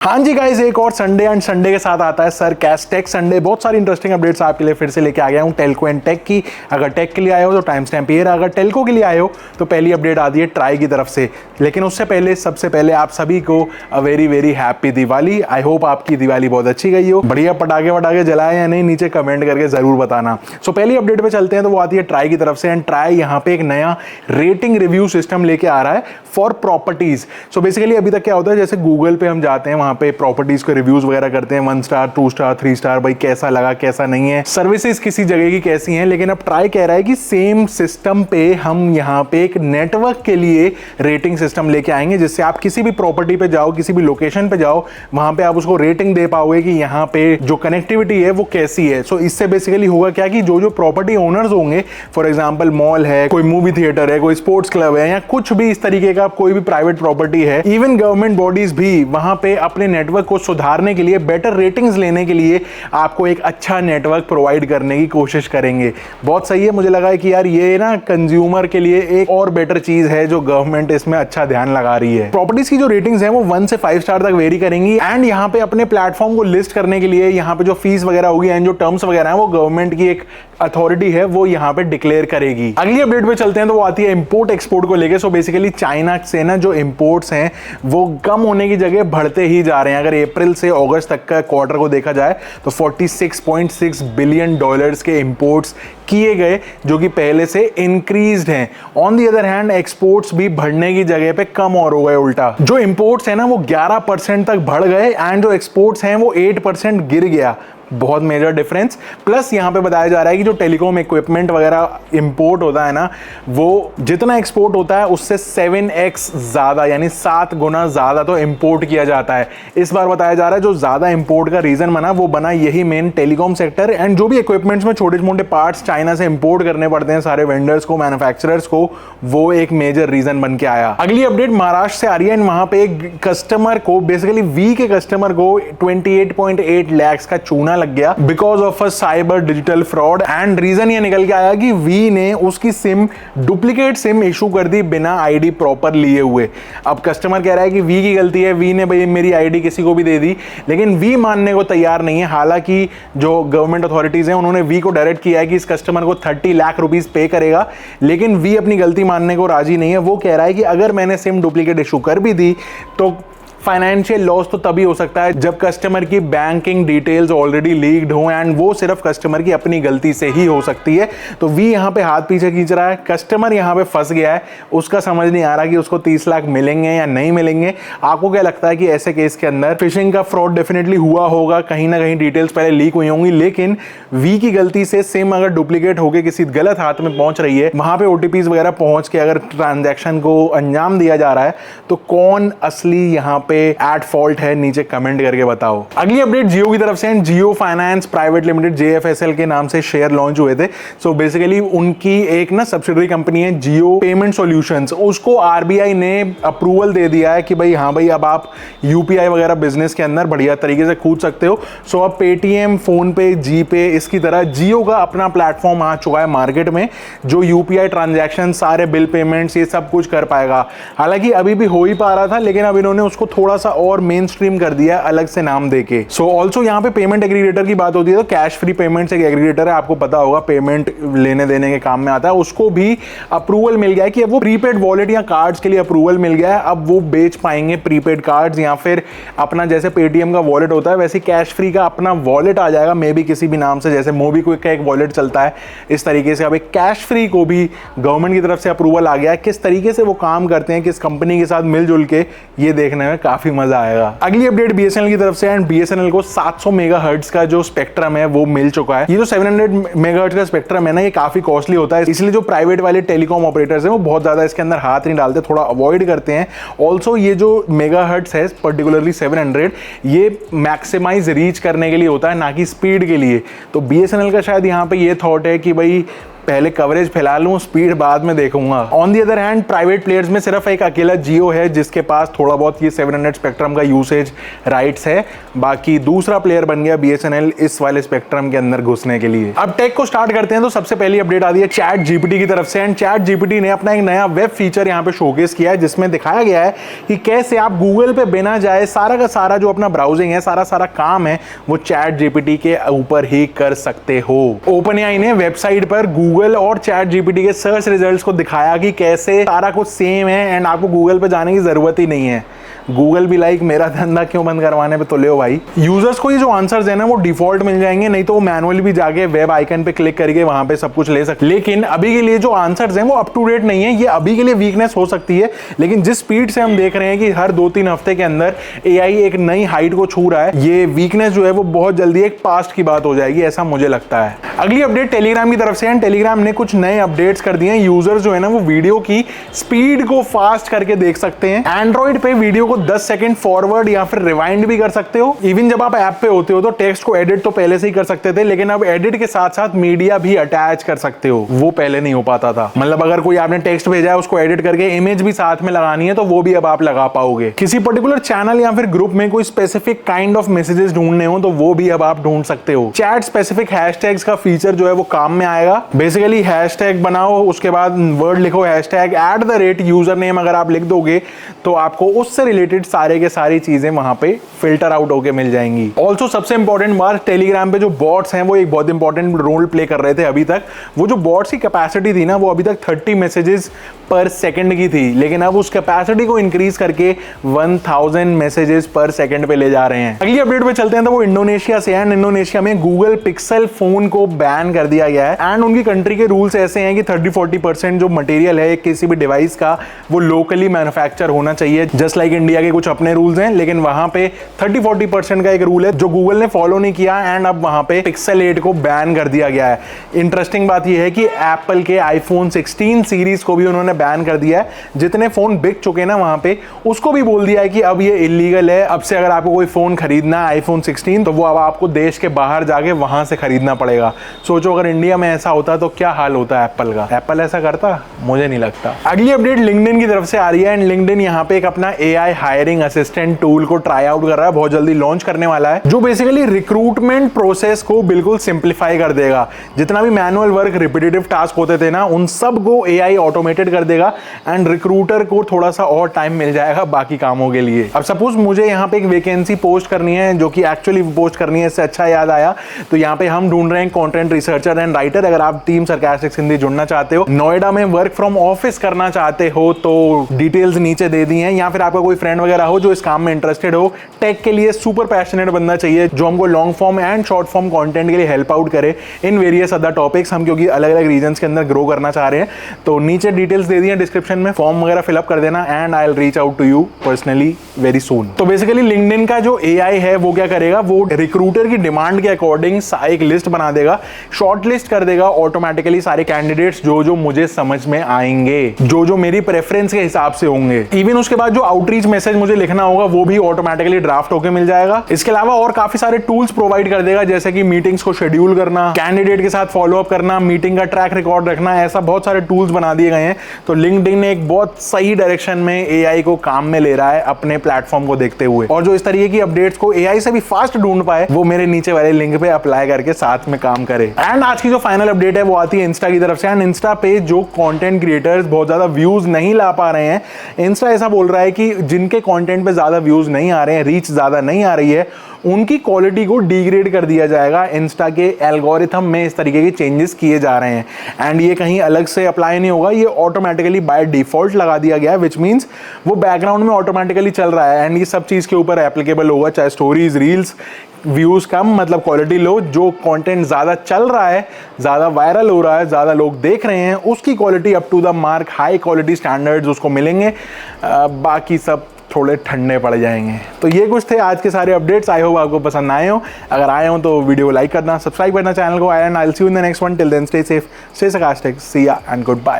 हाँ जी गाइस, एक और संडे एंड संडे के साथ आता है सर कैश टेक संडे। बहुत सारी इंटरेस्टिंग अपडेट्स आपके लिए फिर से लेके आ गया हूँ टेल्को एंड टेक की। अगर टेक के लिए आए हो तो टाइम स्टैम्प ये रहा, अगर टेल्को के लिए आए हो तो पहली अपडेट आती है ट्राई की तरफ से। लेकिन उससे पहले सबसे पहले आप सभी को a very very happy Diwali. I hope आपकी दिवाली बहुत अच्छी गई हो, बढ़िया पटाखे वटाखे जलाए या नहीं, नीचे कमेंट करके जरूर बताना। सो पहली अपडेट पे चलते हैं तो वो आती है ट्राई की तरफ से। एंड ट्राई यहाँ पे एक नया रेटिंग रिव्यू सिस्टम लेके आ रहा है फॉर प्रॉपर्टीज। सो बेसिकली अभी तक क्या होता है, जैसे गूगल पे हम जाते हैं, वहां पे प्रॉपर्टीज के रिव्यूज वगैरह करते हैं, 1 स्टार 2 स्टार 3 स्टार, भाई कैसा लगा कैसा नहीं है, सर्विसेज किसी जगह की कैसी हैं। लेकिन अब ट्राई कह रहा है कि सेम सिस्टम पे हम यहाँ पे एक नेटवर्क के लिए रेटिंग सिस्टम लेके आएंगे, जिससे आप किसी भी प्रॉपर्टी पे जाओ, किसी भी लोकेशन पे जाओ, वहां पे आप उसको रेटिंग दे पाओगे कि यहाँ पे जो कनेक्टिविटी है वो कैसी है। सो इससे बेसिकली होगा क्या कि जो जो प्रॉपर्टी ओनर्स होंगे, फॉर एग्जाम्पल मॉल है, कोई मूवी थिएटर है, कोई स्पोर्ट्स क्लब है, या कुछ भी इस तरीके का कोई भी प्राइवेट प्रॉपर्टी है, इवन गवर्नमेंट बॉडीज भी वहां पे अपने नेटवर्क को सुधारने के लिए, बेटर रेटिंग्स लेने के लिए आपको एक अच्छा नेटवर्क प्रोवाइड करने की कोशिश करेंगे। बहुत सही है, मुझे लगा है कि यार ये ना कंज्यूमर के लिए एक और बेटर चीज है जो गवर्नमेंट इसमें अच्छा ध्यान लगा रही है। प्रॉपर्टीज की जो रेटिंग्स है वो 1 से 5 स्टार तक वेरी करेंगी। एंड यहाँ पे अपने प्लेटफॉर्म को लिस्ट करने के लिए यहाँ पे जो फीस वगैरह होगी एंड जो टर्म्स वगैरह है वो गवर्नमेंट की एक अथॉरिटी है वो यहाँ पे डिक्लेयर करेगी। अगली अपडेट पे चलते हैं तो वो आती है इंपोर्ट एक्सपोर्ट को लेके। सो बेसिकली चाइना से ना जो इंपोर्ट्स हैं वो कम होने की जगह बढ़ते ही जा रहे हैं। अगर अप्रैल से अगस्त तक का क्वार्टर को देखा जाए तो $46.6 बिलियन के इंपोर्ट्स किए गए, जो कि पहले से इंक्रीज्ड हैं। On the other hand exports भी बढ़ने की जगह पे कम और हो गए। उल्टा जो इंपोर्ट्स हैं ना वो 11% तक बढ़ गए एंड जो एक्सपोर्ट्स हैं वो 8% गिर गया। बहुत मेजर डिफरेंस। प्लस यहाँ पे बताया जा रहा है कि जो टेलीकॉम इक्विपमेंट वगैरह इंपोर्ट होता है ना, वो जितना एक्सपोर्ट होता है उससे 7x ज्यादा, यानी 7 गुना ज्यादा तो इंपोर्ट किया जाता है। इस बार बताया जा रहा है जो ज्यादा इंपोर्ट का रीजन बना वो बना यही मेन टेलीकॉम सेक्टर। एंड जो भी इक्विपमेंट्स में छोटे मोटे पार्ट्स चाइना से इंपोर्ट करने पड़ते हैं सारे वेंडर्स को, मैन्युफैक्चरर्स को, वो एक मेजर रीजन बन के आया। अगली अपडेट महाराष्ट्र से आ रही है। वहां पे एक कस्टमर को, बेसिकली वी के कस्टमर को 28.8 लाख का चूना लग गया because of a cyber digital fraud. And reason ये निकल के आया कि वी ने उसकी सिम, डुप्लीकेट सिम इशू कर दी बिना आईडी प्रॉपर लिए हुए। अब कस्टमर कह रहा है कि वी की गलती है, वी ने भाई मेरी आईडी किसी को भी दे दी, लेकिन वी मानने को तैयार नहीं है। हालांकि जो गवर्नमेंट अथॉरिटीज हैं उन्होंने वी को डायरेक्ट किया है कि इस कस्टमर को 30 लाख रुपीस पे करेगा, लेकिन वी अपनी गलती मानने को राजी नहीं है। वो कह रहा है कि अगर मैंने सिम डुप्लीकेट इशू कर भी दी तो फाइनेंशियल लॉस तो तभी हो सकता है जब कस्टमर की बैंकिंग डिटेल्स ऑलरेडी लीक्ड हो, एंड वो सिर्फ कस्टमर की अपनी गलती से ही हो सकती है। तो वी यहाँ पे हाथ पीछे खींच रहा है, कस्टमर यहाँ पे फंस गया है, उसका समझ नहीं आ रहा कि उसको 30 लाख मिलेंगे या नहीं मिलेंगे। आपको क्या लगता है कि ऐसे केस के अंदर फिशिंग का फ्रॉड डेफिनेटली हुआ होगा, कहीं ना कहीं डिटेल्स पहले लीक हुई होंगी, लेकिन वी की गलती से सिम अगर डुप्लीकेट होकर किसी गलत हाथ में पहुंच रही है, वहां पे ओटीपीज वगैरह पहुंच के अगर ट्रांजैक्शन को अंजाम दिया जा रहा है, तो कौन असली यहाँ पे एट फॉल्ट है, नीचे कमेंट करके बताओ। अगली अपडेट जियो की तरफ से। जियो फाइनेंस प्राइवेट लिमिटेड JFSL के नाम से शेयर लॉन्च हुए थे। सो बेसिकली उनकी एक ना सब्सिडरी कंपनी है जियो पेमेंट सॉल्यूशंस, उसको RBI ने अप्रूवल दे दिया है कि भाई हाँ भाई अब आप UPI वगैरह बिजनेस के अंदर बढ़िया तरीके से कूद सकते हो। सो अब पेटीएम, फोन पे, जीपे, इसकी तरह जियो का अपना प्लेटफॉर्म आ चुका है मार्केट में, जो UPI ट्रांजैक्शन, सारे बिल पेमेंट्स, ये सब कुछ कर पाएगा। हालांकि अभी भी हो ही पा रहा था, लेकिन अब इन्होंने उसको थोड़ा सा और मेन स्ट्रीम कर दिया अलग से नाम देके। सो ऑल्सो यहाँ पे पेमेंट एग्रीगेटर की बात होती है तो कैश फ्री पेमेंट्स एक एग्रीगेटर है, आपको पता होगा, पेमेंट लेने देने के काम में आता है। उसको भी अप्रूवल मिल गया है कि अब वो प्रीपेड वॉलेट या कार्ड्स के लिए अप्रूवल मिल गया है। अब वो बेच पाएंगे प्रीपेड कार्ड्स, या फिर अपना जैसे पेटीएम का वॉलेट होता है वैसे कैश फ्री का अपना वॉलेट आ जाएगा, मे बी किसी भी नाम से, जैसे मोबीक्विक का एक वॉलेट चलता है, इस तरीके से अब एक कैश फ्री को भी गवर्नमेंट की तरफ से अप्रूवल आ गया है। किस तरीके से वो काम करते हैं, किस कंपनी के साथ मिलजुल के, ये देखने में काफी मजा आएगा। अगली अपडेट BSNL की तरफ से। एंड BSNL को 700 मेगाहर्ट्ज का जो स्पेक्ट्रम है वो मिल चुका है। ये जो 700 मेगाहर्ट्ज का स्पेक्ट्रम है ना, ये काफी कॉस्टली होता है, इसलिए जो प्राइवेट वाले टेलीकॉम ऑपरेटर्स हैं वो बहुत ज्यादा इसके अंदर हाथ नहीं डालते, थोड़ा अवॉइड करते हैं। ऑल्सो ये जो मेगाहर्ट्ज है, पर्टिकुलरली 700, ये मैक्सिमाइज रीच करने के लिए होता है, ना कि स्पीड के लिए। तो BSNL का शायद यहाँ पे ये थॉट है कि भाई पहले कवरेज फैला लूं, स्पीड बाद में देखूंगा। On the other hand private players में सिर्फ एक अकेला जियो है जिसके पास थोड़ा बहुत ये 700 स्पेक्ट्रम का यूसेज राइट्स है, बाकी दूसरा प्लेयर बन गया BSNL इस वाले स्पेक्ट्रम के अंदर घुसने के लिए। अब टेक को स्टार्ट करते हैं तो सबसे पहली अपडेट आती है चैट जीपीटी की तरफ से। एंड चैट जीपीटी ने अपना एक नया वेब फीचर यहाँ पे शोकेस किया है जिसमें दिखाया गया है कि कैसे आप गूगल पे बिना जाए सारा का सारा जो अपना ब्राउजिंग है, सारा काम है, वो चैट जीपीटी के ऊपर ही कर सकते हो। ओपनएआई ने वेबसाइट पर गूगल और चैट जीपीटी के सर्च रिजल्ट्स को दिखाया कि कैसे सारा कुछ सेम है एंड आपको गूगल पे जाने की जरूरत ही नहीं है। गूगल भी लाइक मेरा धंधा क्यों बंद करवाने पे तुले हो भाई। यूजर्स को ये जो आंसर्स है ना वो डिफॉल्ट मिल जाएंगे, नहीं तो वो मैनुअली भी जाके वेब आइकन पे क्लिक करके वहां पे सब कुछ ले सकते। लेकिन अभी के लिए जो आंसर्स हैं वो अप टू डेट नहीं है। ये अभी के लिए वीकनेस हो सकती है, लेकिन जिस स्पीड से हम देख रहे हैं कि हर 2-3 हफ्ते के अंदर एआई एक नई हाइट को छू रहा है, ये वीकनेस जो है वो बहुत जल्दी एक पास्ट की बात हो जाएगी, ऐसा मुझे लगता है। अगली अपडेट टेलीग्राम की तरफ से है। टेलीग्राम ने कुछ नए अपडेट्स कर दिए हैं। यूजर्स जो है ना वो वीडियो की स्पीड को फास्ट करके देख सकते हैं। एंड्रॉइड पे वीडियो को 10 सेकंड फॉरवर्ड या फिर रिवाइंड भी कर सकते हो। इवन जब आप ऐप पे होते हो तो टेक्स्ट को एडिट तो पहले से ही कर सकते थे, लेकिन अब एडिट के साथ साथ मीडिया भी अटैच कर सकते हो, वो पहले नहीं हो पाता था। मतलब अगर कोई आपने टेक्स्ट भेजा है उसको एडिट करके इमेज भी साथ में लगानी है तो वो भी अब आप लगा पाओगे। किसी पर्टिकुलर चैनल या फिर ग्रुप में कोई स्पेसिफिक काइंड ऑफ मैसेजेस ढूंढने हो तो वो भी अब आप ढूंढ सकते हो। चैट स्पेसिफिक हैशटैग्स का फीचर जो है वो काम में आएगा। बेसिकली हैशटैग बनाओ, उसके बाद वर्ड लिखो हैशटैग @ यूजर नेम, अगर आप लिख दोगे तो आपको उससे रिलेटेड सारे के सारी चीजें वहां पे फिल्टर आउट होके मिल जाएंगी। ऑल्सो सबसे इंपॉर्टेंट बात, टेलीग्राम पे जो बॉट्स हैं वो एक बहुत इंपॉर्टेंट रोल प्ले कर रहे थे अभी तक। वो जो बॉट्स की कैपेसिटी थी ना वो अभी तक 30 मैसेजेस पर सेकंड की थी, लेकिन अब उस कैपेसिटी को इंक्रीज करके 1000 मैसेजेस पर सेकंड पे ले जा रहे हैं। अगली अपडेट पे चलते हैं तो वो इंडोनेशिया से है। इंडोनेशिया में गूगल पिक्सल फोन को बैन कर दिया गया है एंड उनकी कंट्री के रूल्स ऐसे हैं कि 30-40% जो मटेरियल है किसी भी डिवाइस का वो लोकली मैन्युफैक्चर होना चाहिए। जस्ट लाइक इंडिया के कुछ अपने रूल्स हैं, लेकिन वहां पे 30-40% का एक रूल है जो गूगल ने फॉलो नहीं किया एंड अब वहां पे पिक्सल 8 को बैन कर दिया गया है। इंटरेस्टिंग बात यह है कि एप्पल के आईफोन 16 सीरीज को भी उन्होंने बैन कर दिया है। जितने फोन बिक चुके ना वहां पे उसको भी बोल दिया है कि अब ये इलीगल है। अब से अगर आपको कोई फोन खरीदना है आईफोन 16 तो वो अब आपको देश के बाहर जाके वहां से खरीदना पड़ेगा। सोचो अगर इंडिया में ऐसा होता तो क्या हाल होता एप्पल का। एप्पल ऐसा करता? मुझे नहीं लगता। अगली अपडेट लिंक्डइन की तरफ से आ रही है एंड लिंक्डइन यहाँ पे एक अपना एआई हायरिंग असिस्टेंट टूल को ट्राई आउट कर रहा है, बहुत जल्दी लॉन्च करने वाला है, जो बेसिकली रिक्रूटमेंट प्रोसेस को बिल्कुल सिंप्लीफाई कर देगा। जितना भी मैनुअल वर्क, रिपीटेटिव टास्क होते थे ना उन सब को एआई ऑटोमेटेड कर देगा एंड रिक्रूटर को थोड़ा सा और टाइम मिल जाएगा बाकी कामों के लिए। अब सपोज मुझे यहाँ पे एक वैकेंसी पोस्ट करनी है जो कि एक्चुअली पोस्ट करनी है, इससे अच्छा याद आया तो यहाँ पे हम ढूंढ रहे हैं कंटेंट रिसर्चर एंड राइटर। अगर आप टीम सरकास्टिक हिंदी जुड़ना चाहते हो, नोएडा में वर्क फ्रॉम ऑफिस करना चाहते हो तो डिटेल्स नीचे दे दी हैं, या फिर आपका कोई फ्रेंड वगैरह हो जो इस काम में इंटरेस्टेड हो। टेक के लिए सुपर पैशनेट बंदा चाहिए जो हमको long form and short form content के लिए हेल्प आउट करे इन वेरियस अदर टॉपिक्स। हम क्योंकि अलग अलग रीजन्स के अंदर ग्रो करना चाह रहे हैं तो नीचे डिटेल्स दे दी हैं डिस्क्रिप्शन में, फॉर्म वगैरह फिलअप कर देना and I will reach out to you personally very soon. तो बेसिकली लिंक्डइन का जो एआई है वो क्या करेगा, वो रिक्रूटर की डिमांड के अकॉर्डिंग एक लिस्ट बना देगा, शॉर्ट लिस्ट कर देगा ऑटोमेटिकली सारे कैंडिडेट्स जो मुझे समझ में आएंगे, जो मेरी प्रेफरेंस के हिसाब से होंगे। इवन उसके बाद जो आउटरीच मैसेज मुझे लिखना होगा वो भी ऑटोमेटिकली ड्राफ्ट होकर मिल जाएगा। इसके अलावा और काफी सारे टूल्स प्रोवाइड कर देगा जैसे कि मीटिंग्स को शेड्यूल करना, कैंडिडेट के साथ फॉलोअप करना, मीटिंग का ट्रैक रिकॉर्ड रखना, ऐसा बहुत सारे टूल्स बना दिए गए हैं। तो लिंक्डइन ने एक बहुत सही डायरेक्शन में एआई को काम में ले रहा है अपने प्लेटफॉर्म को देखते हुए, और जो इस तरीके की अपडेट्स को एआई से भी फास्ट ढूंढ पाए वो मेरे नीचे वाले लिंक पे अप्लाई करके साथ में काम करे। एंड आज की जो फाइनल अपडेट है वो आती है इंस्टा की तरफ से। एंड इंस्टा पे जो कंटेंट क्रिएटर्स बहुत ज्यादा व्यूज नहीं ला पा रहे हैं, इंस्टा ऐसा बोल रहा है कि जिनके कंटेंट पे ज्यादा व्यूज नहीं आ रहे हैं, रीच ज्यादा नहीं आ रही है, उनकी क्वालिटी को डिग्रेड कर दिया जाएगा। इंस्टा के एल्गोरिथम में इस तरीके के चेंजेस किए जा रहे हैं एंड ये कहीं अलग से अप्लाई नहीं होगा, ये ऑटोमेटिकली बाय डिफॉल्ट लगा दिया गया है, विच मीन्स वो बैकग्राउंड में ऑटोमेटिकली चल रहा है एंड ये सब चीज़ के ऊपर एप्लीकेबल होगा, चाहे स्टोरीज, रील्स, व्यूज कम मतलब क्वालिटी लो, जो कंटेंट ज़्यादा चल रहा है, ज़्यादा वायरल हो रहा है, ज़्यादा लोग देख रहे हैं, उसकी quality up to the mark, high quality standards उसको मिलेंगे, बाकी सब थोड़े ठंडे पड़ जाएंगे। तो ये कुछ थे आज के सारे अपडेट्स। आई होप आपको पसंद आए हो। अगर आए हो तो वीडियो लाइक करना, सब्सक्राइब करना चैनल को, and I will see you in the next one. Till then stay safe, stay sarcastic, see ya and good bye.